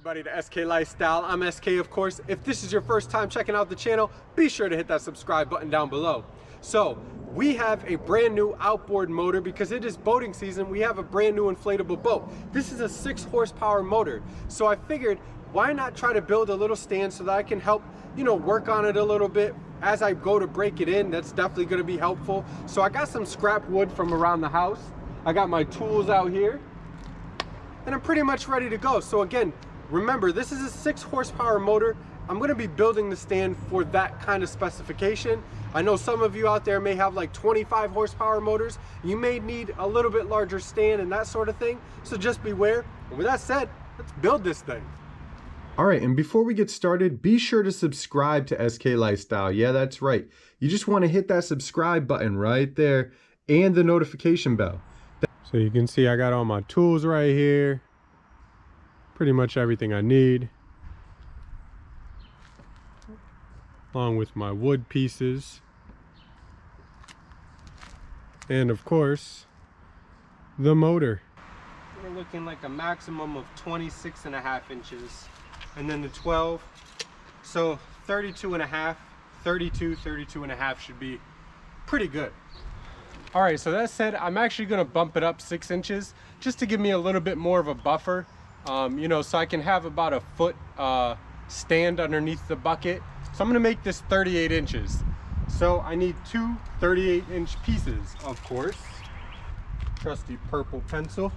everybody to SK Lifestyle. I'm SK, of course. If this is your first time checking out the channel, be sure to hit that subscribe button down below. So we have a brand new outboard motor because it is boating season. We have a brand new inflatable boat. This is a 6 horsepower motor. So I figured, why not try to build a little stand so that I can help, work on it a little bit as I go to break it in. That's definitely going to be helpful. So I got some scrap wood from around the house. I got my tools out here, and I'm pretty much ready to go. So again, remember, this is a 6 horsepower motor. I'm going to be building the stand for that kind of specification. I know some of you out there may have like 25 horsepower motors. You may need a little bit larger stand and that sort of thing. So just beware. And with that said, let's build this thing. All right, and before we get started, be sure to subscribe to SK Lifestyle. Yeah, that's right. You just want to hit that subscribe button right there and the notification bell. So you can see I got all my tools right here. Pretty much everything I need. Along with my wood pieces. And of course, the motor. We're looking like a maximum of 26.5 inches. And then the 12. So 32.5, 32.5 should be pretty good. All right, so that said, I'm actually gonna bump it up 6 inches just to give me a little bit more of a buffer, so I can have about a foot stand underneath the bucket. So I'm gonna make this 38 inches. So I need 2 38-inch pieces, of course. Trusty purple pencil.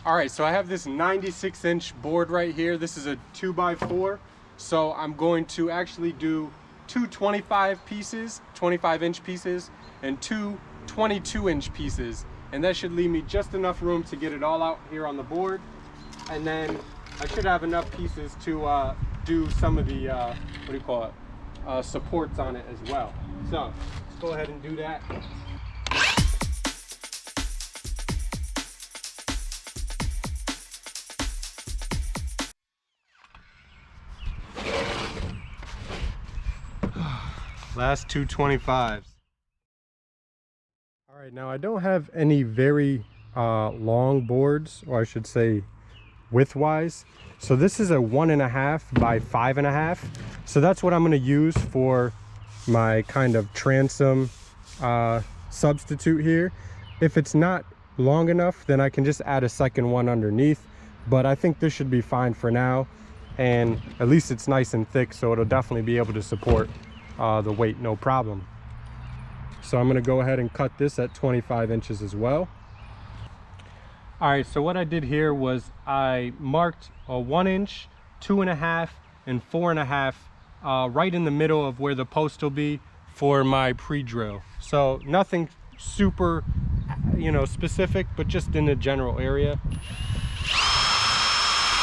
All right, so I have this 96-inch board right here. This is a 2x4. So I'm going to actually do 2 25-inch pieces, and 2 22-inch pieces. And that should leave me just enough room to get it all out here on the board. And then I should have enough pieces to do some of the, supports on it as well. So let's go ahead and do that. Last 2 25s. All right, now I don't have any very long boards, or I should say width-wise. So this is a 1.5 by 5.5. So that's what I'm going to use for my kind of transom substitute here. If it's not long enough, then I can just add a second one underneath. But I think this should be fine for now. And at least it's nice and thick, so it'll definitely be able to support the weight, no problem. So I'm going to go ahead and cut this at 25 inches as well. All right, so what I did here was I marked a 1 inch, 2.5, and 4.5 right in the middle of where the post will be for my pre-drill. So nothing super, specific, but just in the general area.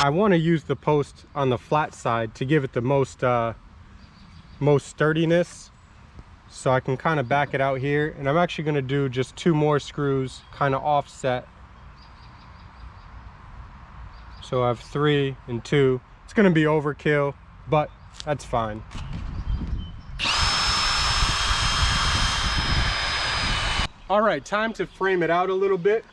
I want to use the post on the flat side to give it the most sturdiness, so I can kind of back it out here. And I'm actually going to do just 2 more screws kind of offset, so I have 3 and 2. It's going to be overkill, but that's fine. All right, time to frame it out a little bit.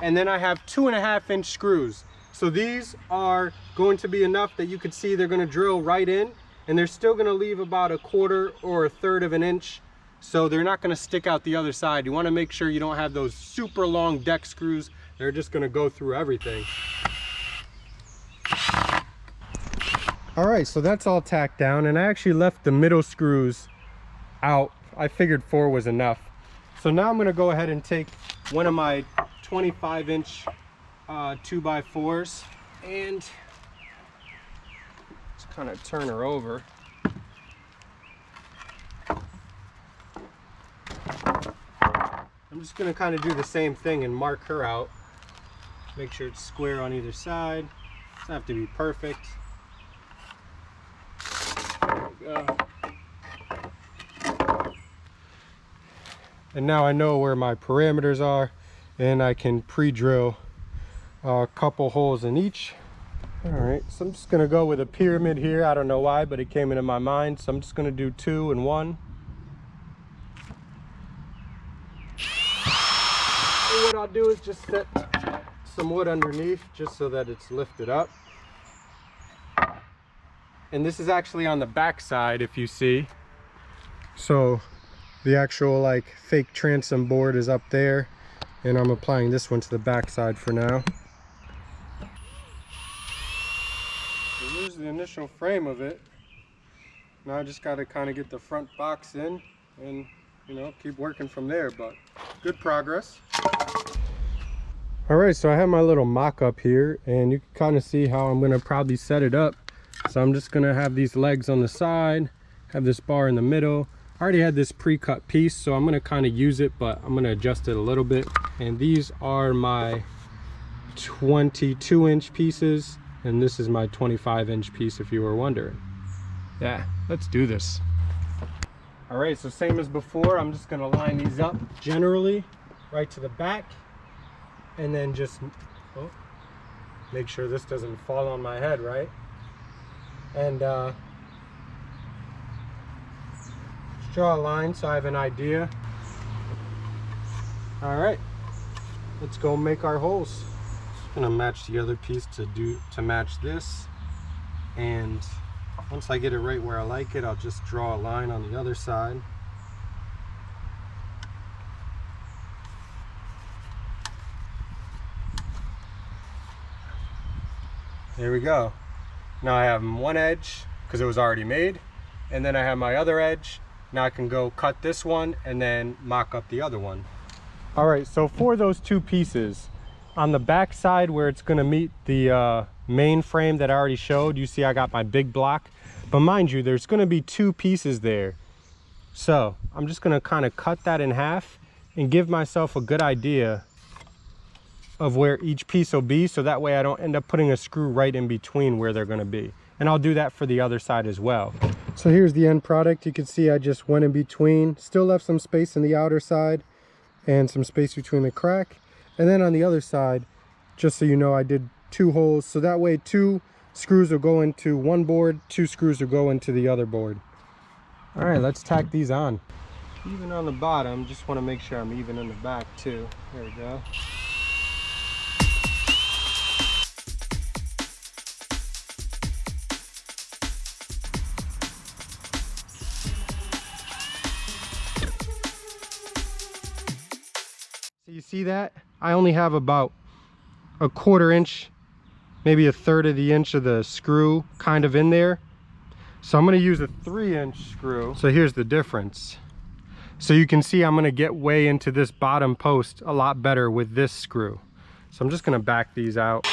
And then I have 2.5-inch screws. So these are going to be enough that you can see they're going to drill right in. And they're still going to leave about 1/4 or 1/3 of an inch, so they're not going to stick out the other side. You want to make sure you don't have those super long deck screws. They're just going to go through everything. All right, so that's all tacked down, and I actually left the middle screws out. I figured 4 was enough. So now I'm going to go ahead and take one of my 25-inch 2x4s and kind of turn her over. I'm just going to kind of do the same thing and mark her out. Make sure it's square on either side. Doesn't have to be perfect. There we go. And now I know where my parameters are, and I can pre-drill a couple holes in each. All right, so I'm just gonna go with a pyramid here. I don't know why, but it came into my mind. So I'm just gonna do 2 and 1. And what I'll do is just set some wood underneath just so that it's lifted up. And this is actually on the back side, if you see. So the actual like fake transom board is up there, and I'm applying this one to the back side for now. So here's the initial frame of it. Now I just got to kind of get the front box in and, you know, keep working from there, but good progress. All right, so I have my little mock-up here, and you can kind of see how I'm going to probably set it up. So I'm just going to have these legs on the side, have this bar in the middle. I already had this pre-cut piece, so I'm going to kind of use it, but I'm going to adjust it a little bit. And these are my 22-inch pieces, and this is my 25-inch piece, if you were wondering. Yeah, let's do this. All right, so same as before, I'm just going to line these up generally right to the back, and then just make sure this doesn't fall on my head, right? And just draw a line so I have an idea. All right, let's go make our holes. Just gonna match the other piece to match this, and once I get it right where I like it, I'll just draw a line on the other side. There we go. Now I have one edge because it was already made, and then I have my other edge. Now I can go cut this one and then mock up the other one. All right, so for those 2 pieces, on the back side where it's gonna meet the main frame that I already showed, you see I got my big block, but mind you, there's gonna be 2 pieces there. So I'm just gonna kind of cut that in half and give myself a good idea of where each piece will be, so that way I don't end up putting a screw right in between where they're going to be. And I'll do that for the other side as well. So here's the end product. You can see I just went in between, still left some space in the outer side and some space between the crack. And then on the other side, just so you know, I did 2 holes, so that way 2 screws will go into one board, 2 screws will go into the other board. All right, let's tack these on. Even on the bottom, just want to make sure I'm even in the back too. There we go. So you see that? I only have about a 1/4 inch, maybe 1/3 of the inch of the screw kind of in there. So I'm going to use a 3-inch screw. So here's the difference. So you can see I'm going to get way into this bottom post a lot better with this screw. So I'm just going to back these out.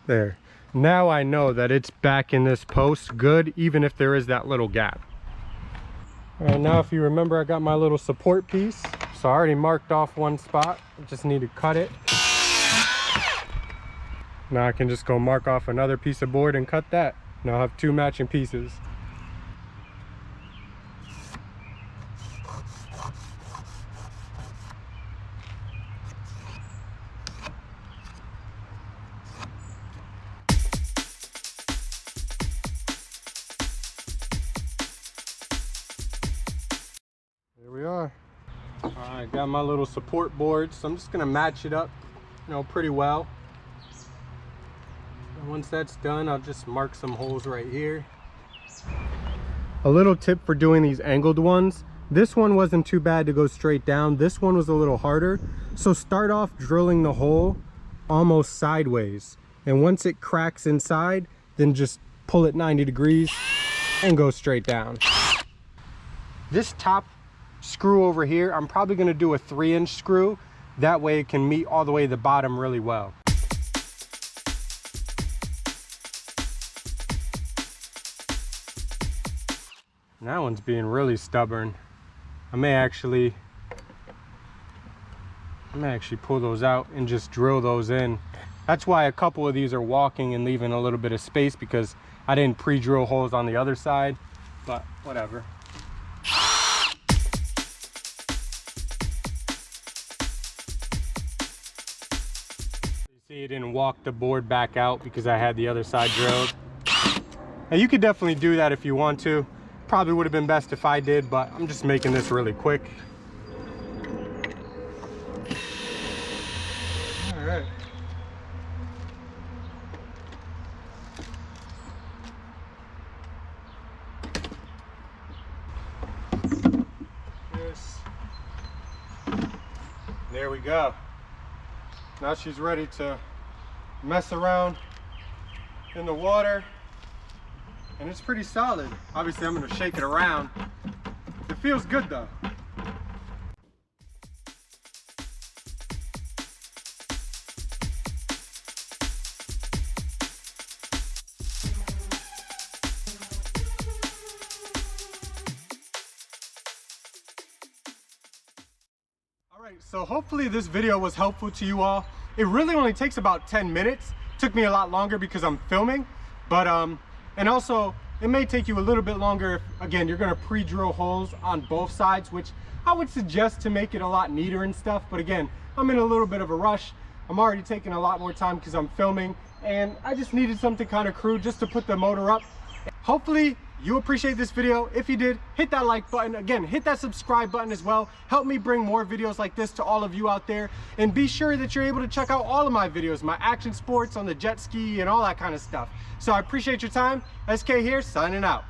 There. Now I know that it's back in this post good, even if there is that little gap. All right, now if you remember, I got my little support piece. So I already marked off one spot. I just need to cut it. Now I can just go mark off another piece of board and cut that. Now I'll have 2 matching pieces. There we are. All right, got my little support board, so I'm just gonna match it up, you know, pretty well. And once that's done, I'll just mark some holes right here. A little tip for doing these angled ones. This one wasn't too bad to go straight down. This one was a little harder. So start off drilling the hole almost sideways. And once it cracks inside, then just pull it 90 degrees and go straight down. This top screw over here, I'm probably going to do a 3-inch screw. That way it can meet all the way to the bottom really well. And that one's being really stubborn. I may actually pull those out and just drill those in. That's why a couple of these are walking and leaving a little bit of space, because I didn't pre-drill holes on the other side, but whatever. See, it and walk the board back out because I had the other side drilled. Now you could definitely do that if you want to. Probably would have been best if I did, but I'm just making this really quick. All right. There we go. Now she's ready to mess around in the water, and it's pretty solid. Obviously I'm going to shake it around. It feels good though. Alright, so hopefully this video was helpful to you all. It really only takes about 10 minutes. Took me a lot longer because I'm filming, but and also it may take you a little bit longer if, again, you're gonna pre-drill holes on both sides, which I would suggest to make it a lot neater and stuff. But again, I'm in a little bit of a rush. I'm already taking a lot more time because I'm filming, and I just needed something kind of crude just to put the motor up. Hopefully you appreciate this video. If you did, hit that like button. Again, hit that subscribe button as well. Help me bring more videos like this to all of you out there. And be sure that you're able to check out all of my videos, my action sports on the jet ski and all that kind of stuff. So I appreciate your time. SK here, signing out.